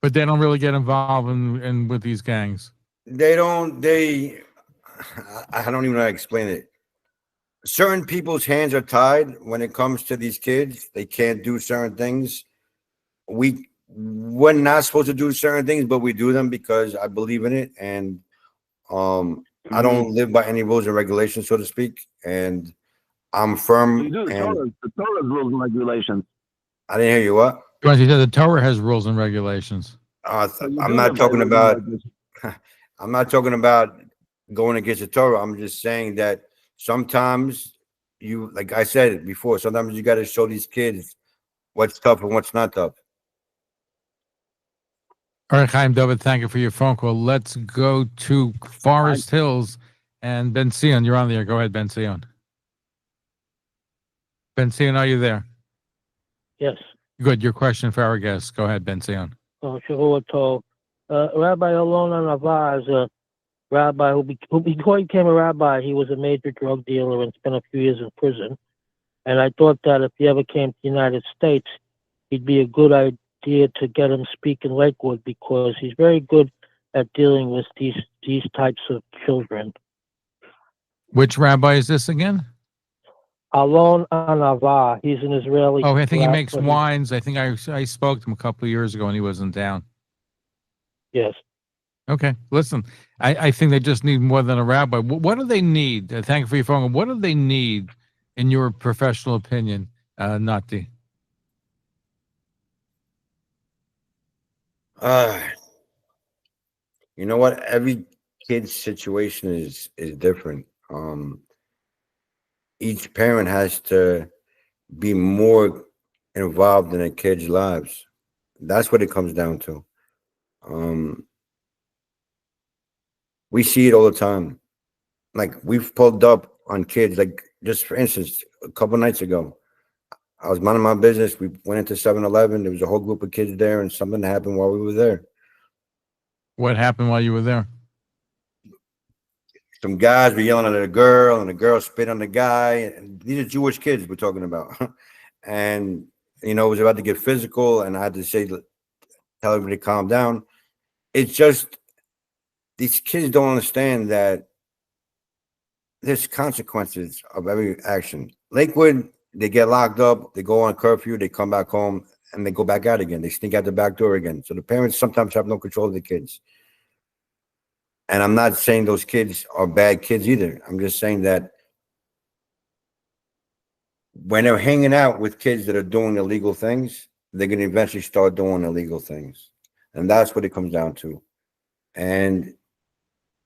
But they don't really get involved in with these gangs. I don't even know how to explain it. Certain people's hands are tied when it comes to these kids. They can't do certain things. We're not supposed to do certain things, but we do them because I believe in it, and I don't live by any rules and regulations, so to speak. And I'm firm. You do the Torah's rules and regulations. I didn't hear you. What? You said the Torah has rules and regulations. I'm not talking about. I'm not talking about going against the Torah. I'm just saying that sometimes like I said before, sometimes you got to show these kids what's tough and what's not tough. All right, Chaim David, thank you for your phone call. Let's go to Forest Hills and Ben Sion. You're on there. Go ahead, Ben Sion. Ben Sion, are you there? Yes. Good. Your question for our guest. Go ahead, Ben Sion. Rabbi Alona Navar is a rabbi who before he became a rabbi, he was a major drug dealer and spent a few years in prison. And I thought that if he ever came to the United States, he'd be a good idea to get him speak in Lakewood because he's very good at dealing with these types of children. Which rabbi is this again? Alon Anava. He's an Israeli. Oh, I think he makes wines. I think I spoke to him a couple of years ago and he wasn't down. Yes. Okay. Listen, I think they just need more than a rabbi. What do they need? Thank you for your phone call. What do they need, in your professional opinion, Nati? You know what? Every kid's situation is different. Each parent has to be more involved in a kid's lives. That's what it comes down to. We see it all the time. Like, we've pulled up on kids, like, just for instance, a couple nights ago, I was minding my business. We went into 7-Eleven. There was a whole group of kids there, and something happened while we were there. What happened while you were there? Some guys were yelling at a girl, and the girl spit on the guy. And these are Jewish kids we're talking about. And, it was about to get physical, and I had to tell everybody to calm down. It's just, these kids don't understand that there's consequences of every action. Lakewood, they get locked up, they go on curfew, they come back home, and they go back out again. They sneak out the back door again. So the parents sometimes have no control of the kids. And I'm not saying those kids are bad kids either. I'm just saying that when they're hanging out with kids that are doing illegal things, they're going to eventually start doing illegal things. And that's what it comes down to. And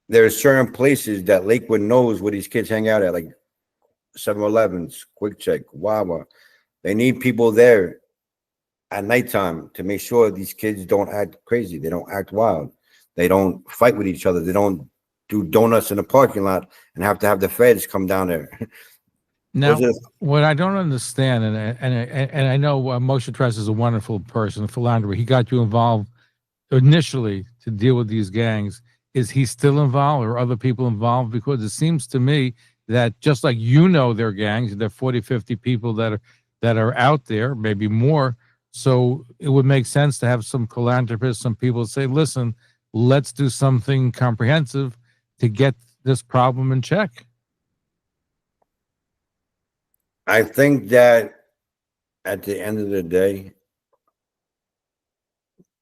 there are certain places that Lakewood knows where these kids hang out at, like 7-Elevens, Quick Check, Wawa. They need people there at nighttime to make sure these kids don't act crazy. They don't act wild. They don't fight with each other. They don't do donuts in the parking lot and have to have the feds come down there. Now, what I don't understand, and I know Moshe Tress is a wonderful person, a philanderer. He got you involved initially to deal with these gangs. Is he still involved, or other people involved? Because it seems to me that just like they're gangs, there are 40, 50 people that are out there, maybe more. So it would make sense to have some philanthropists, some people say, listen, let's do something comprehensive to get this problem in check. I think that at the end of the day,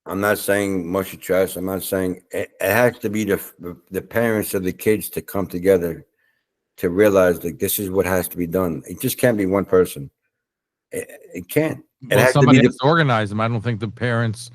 I'm not saying Moshe Tress. I'm not saying it has to be the parents of the kids to come together to realize that this is what has to be done. It just can't be one person. It can't. Well, somebody has to organize them. I don't think the parents,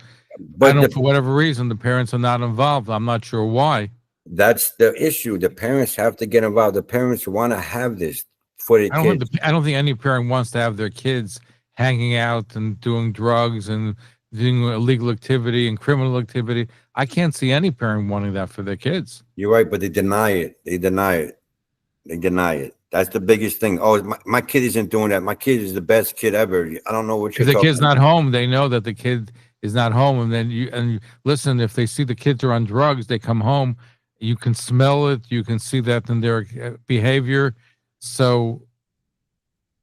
for whatever reason, the parents are not involved. I'm not sure why. That's the issue. The parents have to get involved. The parents want to have this for the kids. I don't think any parent wants to have their kids hanging out and doing drugs and doing illegal activity and criminal activity. I can't see any parent wanting that for their kids. You're right, but they deny it. They deny it. That's the biggest thing. Oh, my kid isn't doing that. My kid is the best kid ever. I don't know what you're talking about. If the kid's not home, they know that the kid is not home. And then you listen, if they see the kids are on drugs, they come home. You can smell it. You can see that in their behavior. So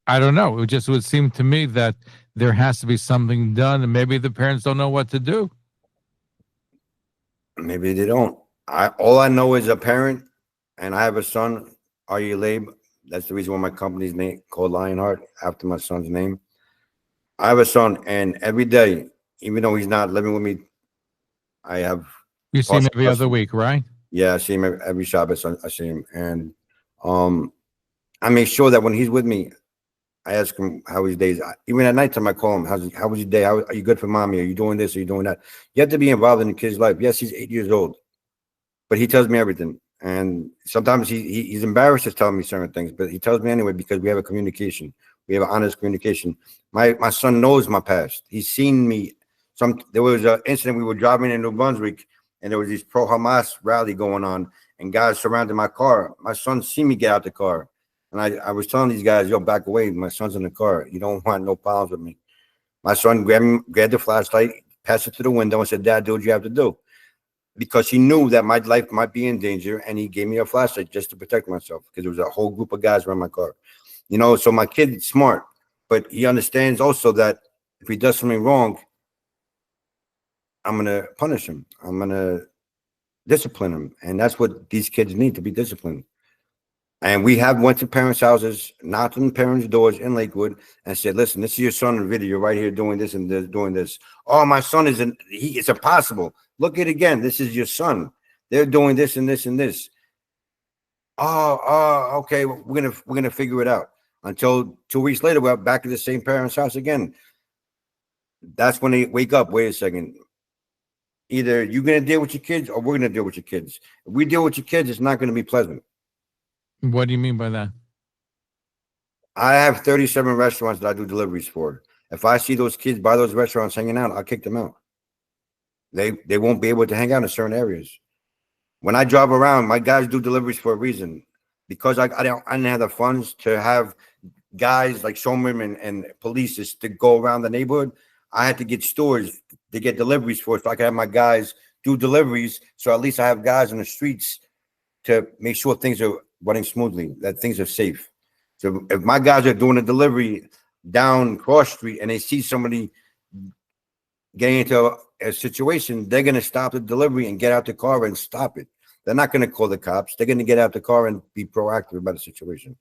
I don't know. It would seem to me that there has to be something done, and maybe the parents don't know what to do. Maybe they don't. All I know is a parent, and I have a son, Aryeh. That's the reason why my company's name called Lionheart, after my son's name. I have a son, and every day, even though he's not living with me, I have. You see him every other week, right? Yeah, I see him every Shabbos. I see him, and I make sure that when he's with me, I ask him how his days. Even at nighttime, I call him. How was your day? Are you good for mommy? Are you doing this? Are you doing that? You have to be involved in the kid's life. Yes, he's 8 years old, but he tells me everything. And sometimes he's embarrassed to tell me certain things, but he tells me anyway because we have a communication. We have an honest communication. My son knows my past. He's seen me. There was an incident. We were driving in New Brunswick, and there was this pro-Hamas rally going on, and guys surrounded my car. My son seen me get out the car. And I was telling these guys, yo, back away. My son's in the car. You don't want no problems with me. My son grabbed the flashlight, passed it to the window, and said, Dad, do what you have to do. Because he knew that my life might be in danger, and he gave me a flashlight just to protect myself because there was a whole group of guys around my car. So my kid's smart, but he understands also that if he does something wrong, I'm going to punish him. I'm going to discipline him. And that's what these kids need, to be disciplined. And we went to parents' houses, knocked on parents' doors in Lakewood, and said, "Listen, this is your son in the video right here doing this and doing this. Oh, my son it's impossible. Look at it again. This is your son. They're doing this and this and this. Oh, okay. We're gonna figure it out." Until 2 weeks later, we're back at the same parents' house again. That's when they wake up. Wait a second. Either you're gonna deal with your kids, or we're gonna deal with your kids. If we deal with your kids, it's not gonna be pleasant. What do you mean by that? I have 37 restaurants that I do deliveries for. If I see those kids by those restaurants hanging out, I'll kick them out. They won't be able to hang out in certain areas. When I drive around, my guys do deliveries for a reason, because I didn't have the funds to have guys like showmen and police to go around the neighborhood. I had to get stores to get deliveries for it, so I could have my guys do deliveries. So at least I have guys on the streets to make sure things are running smoothly, that things are safe. So if my guys are doing a delivery down Cross Street and they see somebody getting into a situation, they're going to stop the delivery and get out the car and stop it. They're not going to call the cops. They're going to get out the car and be proactive about the situation.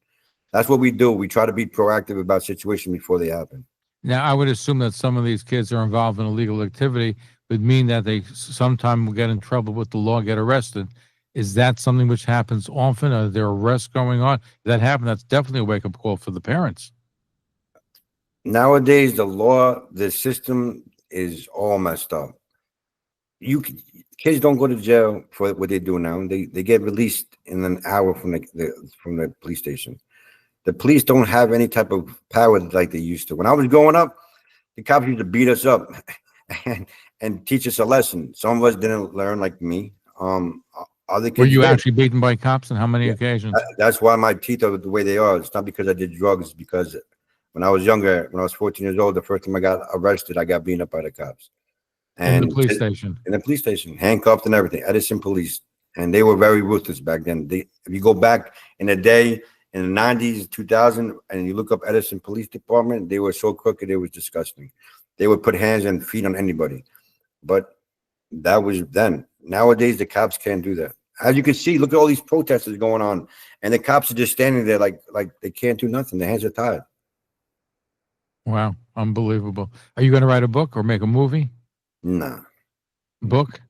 That's what we do. We try to be proactive about situations before they happen. Now, I would assume that some of these kids are involved in illegal activity would mean that they sometime will get in trouble with the law, get arrested. Is that something which happens often? Are there arrests going on? If that happens, that's definitely a wake-up call for the parents. Nowadays, the law, the system is all messed up. Kids don't go to jail for what they do now. They get released in an hour from the police station. The police don't have any type of power like they used to. When I was growing up, the cops used to beat us up and teach us a lesson. Some of us didn't learn, like me. Other kids Were you did. actually beaten by cops, and how many occasions? That's why my teeth are the way they are. It's not because I did drugs. Because when I was younger, when I was 14 years old, the first time I got arrested, I got beaten up by the cops. And in the police station. In the police station, handcuffed and everything. Edison police, and they were very ruthless back then. If you go back in the day, in the 90s, 2000, and you look up Edison Police Department, they were so crooked, it was disgusting. They would put hands and feet on anybody. But that was then. Nowadays, the cops can't do that. As you can see, look at all these protesters going on, and the cops are just standing there like they can't do nothing. Their hands are tied. Wow, unbelievable. Are you going to write a book or make a movie? Nah. Book?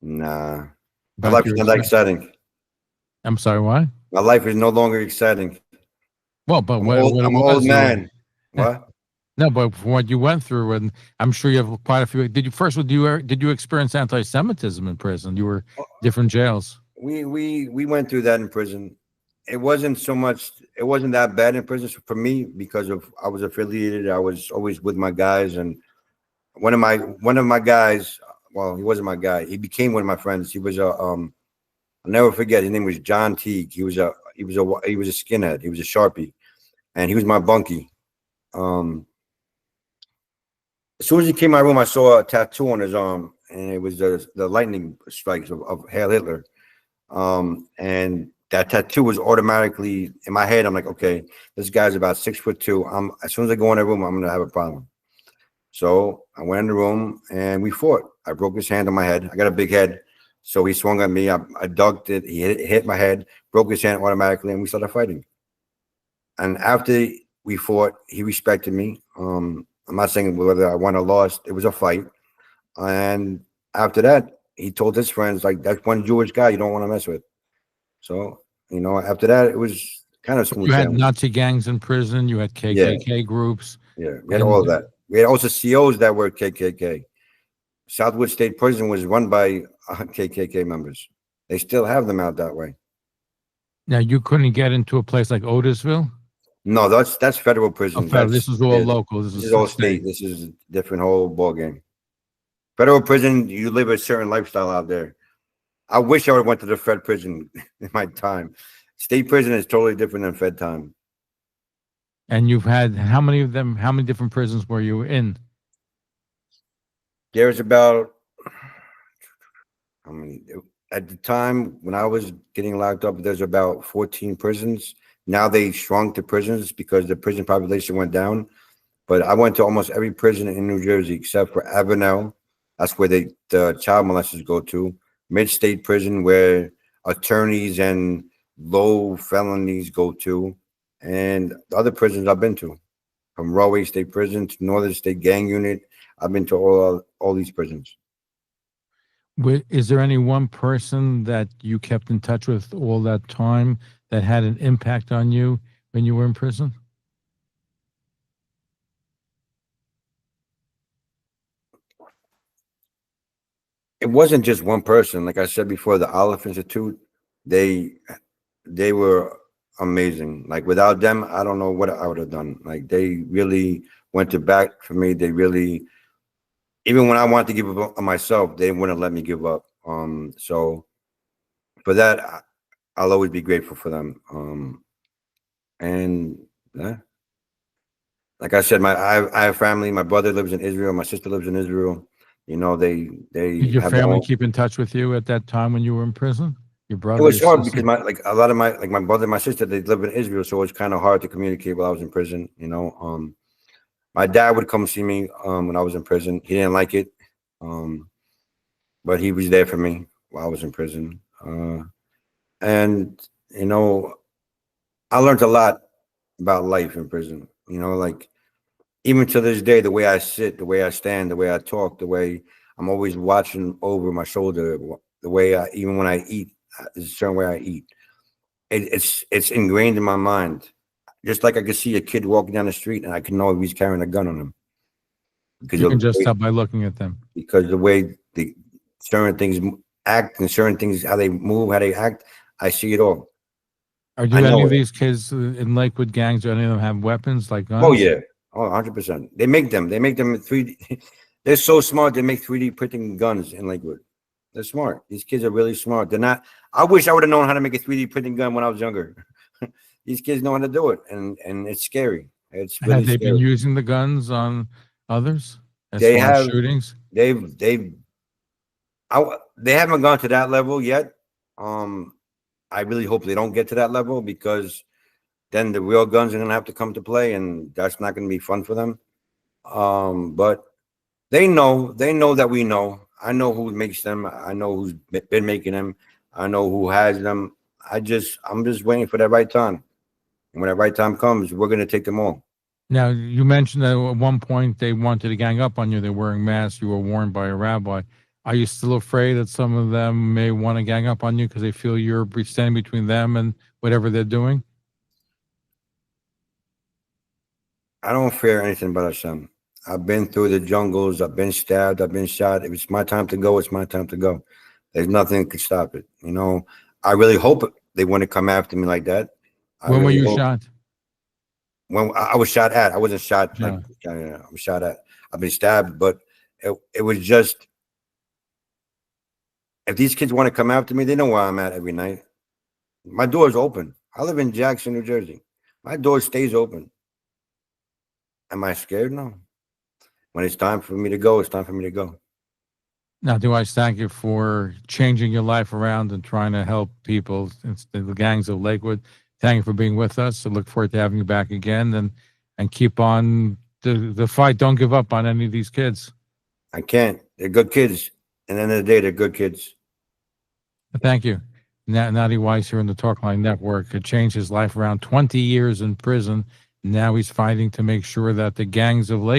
Nah. My life is not that exciting. I'm sorry, why? My life is no longer exciting. Well, but I'm an old man. What? No, but from what you went through, and I'm sure you have quite a few. Did you experience anti-Semitism in prison? You were different jails. We went through that in prison. It wasn't that bad in prison for me because I was affiliated. I was always with my guys, and one of my guys. Well, he wasn't my guy. He became one of my friends. He was I'll never forget. His name was John Teague. He was a skinhead. He was a Sharpie, and he was my bunkie. As soon as he came in my room, I saw a tattoo on his arm, and it was the lightning strikes of Heil Hitler. And that tattoo was automatically in my head. I'm like, okay, this guy's about 6'2". As soon as I go in the room, I'm gonna have a problem. So I went in the room and we fought. I broke his hand on my head. I got a big head, so he swung at me. I ducked it. He hit my head, broke his hand automatically, and we started fighting. And after we fought, he respected me. I'm not saying whether I won or lost. It was a fight. And after that, he told his friends, like, that's one Jewish guy you don't want to mess with. So, after that, it was kind of smooth. You had Nazi gangs in prison. You had KKK groups. Yeah, we had all of that. We had also COs that were KKK. Southwood State Prison was run by KKK members. They still have them out that way. Now, you couldn't get into a place like Otisville? No, that's federal prison. This is all local. This is all state. This is a different whole ball game. Federal prison, you live a certain lifestyle out there. I wish I would have went to the Fed prison in my time. State prison is totally different than Fed time. And you've had how many of them? How many different prisons were you in? There's about at the time when I was getting locked up, there's about 14 prisons. Now they shrunk the prisons because the prison population went down. But I went to almost every prison in New Jersey except for Avenel. That's where the child molesters go to. Mid-state prison where attorneys and low felonies go to. And the other prisons I've been to, from Rahway State Prison to Northern State Gang Unit, I've been to all these prisons. Is there any one person that you kept in touch with all that time that had an impact on you when you were in prison? It wasn't just one person. Like I said before, the Olive Institute, they were amazing. Like without them, I don't know what I would have done. Like they really went to bat for me. They really, even when I wanted to give up on myself, they wouldn't let me give up. So for that, I'll always be grateful for them. And like I said, I have family. My brother lives in Israel. My sister lives in Israel. You know, they Did your have their family own. keep in touch with you at that time when you were in prison? Your brother? It was your hard sister? because a lot of my brother and my sister, they live in Israel, so it was kind of hard to communicate while I was in prison. You know, my dad would come see me when I was in prison. He didn't like it, but he was there for me while I was in prison. And you know, I learned a lot about life in prison. You know, like even to this day, the way I sit, the way I stand, the way I talk, the way I'm always watching over my shoulder, the way even when I eat, there's a certain way I eat. It's ingrained in my mind. Just like I could see a kid walking down the street and I can know if he's carrying a gun on him. Because You can just tell by looking at them. Because the way the certain things act and certain things, how they move, how they act, I see it all. Do any of these kids in Lakewood gangs, do any of them have weapons like guns? Oh, yeah. Oh, 100%. They make them 3D. They're so smart. They make 3D printing guns in Lakewood. They're smart. These kids are really smart. They're not. I wish I would have known how to make a 3D printing gun when I was younger. These kids know how to do it, and it's scary. It's really Have they scary. been using the guns on others as They far as have shootings? They haven't gone to that level yet. I really hope they don't get to that level, because then the real guns are gonna have to come to play, and that's not gonna be fun for them. But they know that we know. I know who makes them. I know who's been making them. I know who has them. I'm just waiting for that right time. And when that right time comes, we're gonna take them all. Now, you mentioned that at one point they wanted to gang up on you. They're wearing masks. You were warned by a rabbi. Are you still afraid that some of them may want to gang up on you because they feel you're standing between them and whatever they're doing? I don't fear anything but Hashem. I've been through the jungles. I've been stabbed. I've been shot. If it's my time to go, it's my time to go. There's nothing that could stop it. You know, I really hope they wouldn't come after me like that. When were you shot? When I was shot at. I wasn't shot. Yeah. I was shot at. I've been stabbed, but it was just, if these kids want to come after me, they know where I'm at every night. My door's open. I live in Jackson, New Jersey. My door stays open. Am I scared? No. When it's time for me to go, it's time for me to go. Now, do I thank you for changing your life around and trying to help people, the gangs of Lakewood. Thank you for being with us. I look forward to having you back again, and keep on the fight. Don't give up on any of these kids. I can't. They're good kids. At the end of the day, they're good kids. Thank you. Nati Weiss here in the Talkline Network had changed his life around. 20 years in prison. Now he's fighting to make sure that the gangs of Lakewood